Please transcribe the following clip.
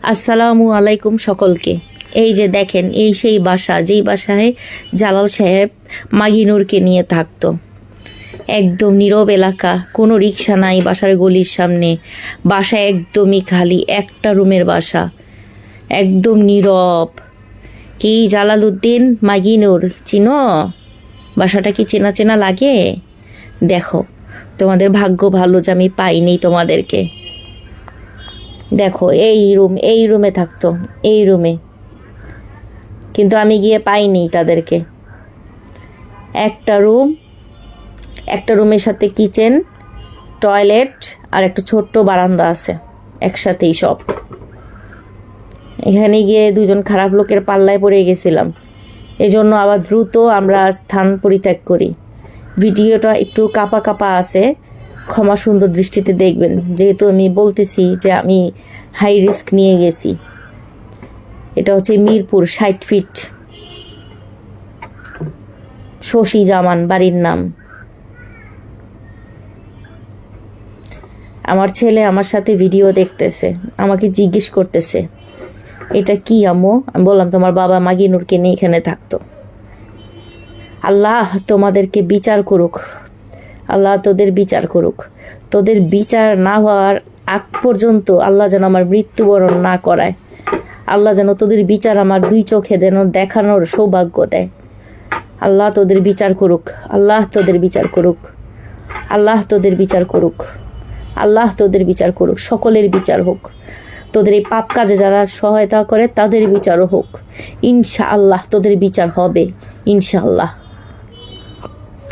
আসসালামু আলাইকুম সকলকে। এই যে দেখেন, এই সেই বাসা যেই বাসায় জালাল সাহেব মাগিনুরকে নিয়ে থাকতো। একদম নীরব এলাকা, কোনো রিক্সা নাই বাসার গলির সামনে। বাসা একদমই খালি, একটা রুমের বাসা, একদম নীরব। কি জালালউদ্দিন মাগিনুর চিনো? বাসাটা কি চেনা চেনা লাগে? দেখো, তোমাদের ভাগ্য ভালো যে আমি পাইনি তোমাদেরকে। দেখো, এই রুমে থাকতো, এই রুমে, কিন্তু আমি গিয়ে পাইনি তাদেরকে। একটা রুমের সাথে কিচেন, টয়লেট আর একটা ছোট্ট বারান্দা আছে, একসাথেই সব। এখানে গিয়ে দুজন খারাপ লোকের পাল্লায় পড়ে গেছিলাম, এজন্য আবার দ্রুত আমরা স্থান পরিত্যাগ করি। ভিডিওটা একটু কাঁপা কাঁপা আছে, ক্ষমা সুন্দর দৃষ্টিতে দেখবেন, যেহেতু আমি বলতেছি যে আমি হাই রিস্ক নিয়ে গেছি। এটা হচ্ছে মিরপুর 60 ফিট, শশী জামান বাড়ির নাম। আমার ছেলে আমার সাথে ভিডিও দেখতেছে, আমাকে জিজ্ঞেস করতেছে এটা কি আম্মু? আমি বললাম তোমার বাবা মাগিনুরকে নিয়ে এখানে থাকতো। আল্লাহ তোমাদেরকে বিচার করুক, আল্লাহ তোদের বিচার করুক। তোদের বিচার না হওয়ার আগ পর্যন্ত আল্লাহ যেন আমার মৃত্যুবরণ না করায়। আল্লাহ যেন তোদের বিচার আমার দুই চোখে যেন দেখানোর সৌভাগ্য দেয়। আল্লাহ তোদের বিচার করুক, আল্লাহ তোদের বিচার করুক, আল্লাহ তোদের বিচার করুক, আল্লাহ তোদের বিচার করুক। সকলের বিচার হোক, তোদের এই পাপ কাজে যারা সহায়তা করে তাদের বিচারও হোক। ইনশাআল্লাহ তোদের বিচার হবে, ইনশাআল্লাহ।